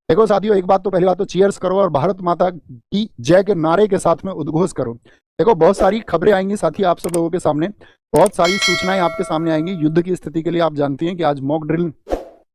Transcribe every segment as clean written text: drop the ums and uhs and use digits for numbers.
देखो साथियों, एक बात तो, पहली बात तो चीयर्स करो और भारत माता की जय के नारे के साथ में उद्घोष करो। देखो बहुत सारी खबरें आएंगी साथी आप सब लोगों के सामने, बहुत सारी सूचनाएं आपके सामने आएंगी। युद्ध की स्थिति के लिए आप जानती हैं कि आज मॉक ड्रिल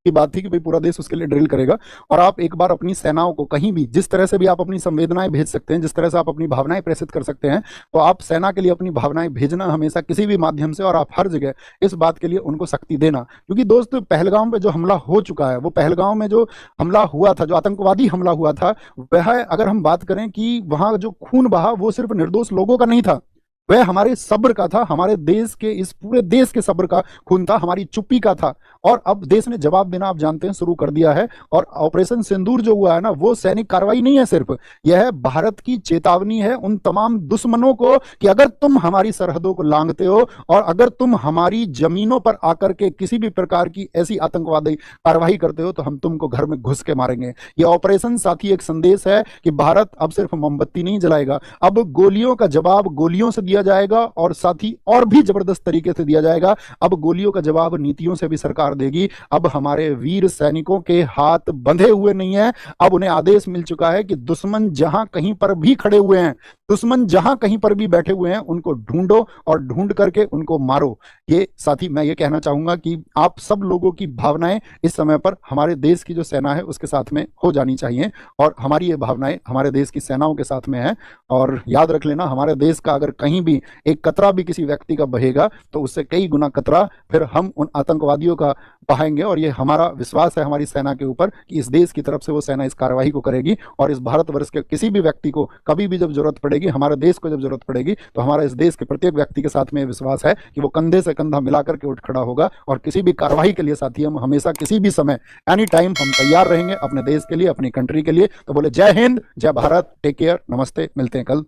की बात थी कि भाई पूरा देश उसके लिए ड्रिल करेगा। और आप एक बार अपनी सेनाओं को कहीं भी, जिस तरह से भी आप अपनी संवेदनाएं भेज सकते हैं, जिस तरह से आप अपनी भावनाएं प्रेषित कर सकते हैं, तो आप सेना के लिए अपनी भावनाएं भेजना हमेशा किसी भी माध्यम से, और आप हर जगह इस बात के लिए उनको शक्ति देना। क्योंकि दोस्त, पहलगाम में जो हमला हो चुका है, वो पहलगाम में जो हमला हुआ था, जो आतंकवादी हमला हुआ था, वह अगर हम बात करें कि वहां जो खून बहा वो सिर्फ निर्दोष लोगों का नहीं था, वह हमारे सब्र का था, हमारे देश के, इस पूरे देश के सब्र का खून था, हमारी चुप्पी का था। और अब देश ने जवाब देना, आप जानते हैं, शुरू कर दिया है। और ऑपरेशन सिंदूर जो हुआ है ना, वो सैनिक कार्रवाई नहीं है सिर्फ, यह भारत की चेतावनी है उन तमाम दुश्मनों को कि अगर तुम हमारी सरहदों को लांघते हो और अगर तुम हमारी जमीनों पर आकर के किसी भी प्रकार की ऐसी आतंकवादी कार्रवाई करते हो तो हम तुमको घर में घुस के मारेंगे। ये ऑपरेशन साथी एक संदेश है कि भारत अब सिर्फ मोमबत्ती नहीं जलाएगा, अब गोलियों का जवाब गोलियों से दिया जाएगा, और साथ ही और भी जबरदस्त तरीके से दिया जाएगा। अब गोलियों का जवाब नीतियों से भी सरकार देगी। अब हमारे वीर सैनिकों के हाथ बंधे हुए नहीं है। अब उन्हें आदेश मिल चुका है कि दुश्मन जहां कहीं पर भी खड़े हुए हैं, दुश्मन जहां कहीं पर भी बैठे हुए हैं, उनको ढूंढो और ढूंढ करके उनको मारो। ये साथी, मैं ये कहना चाहूंगा कि आप सब लोगों की भावनाएं इस समय पर हमारे देश की जो सेना है उसके साथ में हो जानी चाहिए, और हमारी ये भावनाएं हमारे देश की सेनाओं के साथ में है। और याद रख लेना, हमारे देश का अगर कहीं भी एक कतरा भी किसी व्यक्ति का बहेगा तो उससे कई गुना कतरा फिर हम उन आतंकवादियों का बहाएंगे। और ये हमारा विश्वास है हमारी सेना के ऊपर कि इस देश की तरफ से वो सेना इस कार्रवाई को करेगी, और इस भारतवर्ष के किसी भी व्यक्ति को कभी भी जब जरूरत पड़ेगी, हमारे देश को जब जरूरत पड़ेगी, तो हमारा इस देश के प्रत्येक व्यक्ति के साथ में विश्वास है कि वो कंधे से कंधा मिलाकर के उठ खड़ा होगा। और किसी भी कार्रवाई के लिए साथी हम हमेशा, किसी भी समय, एनी टाइम हम तैयार रहेंगे अपने देश के लिए, अपनी कंट्री के लिए। तो बोले जय हिंद, जय भारत, टेक केयर, नमस्ते, मिलते हैं कल।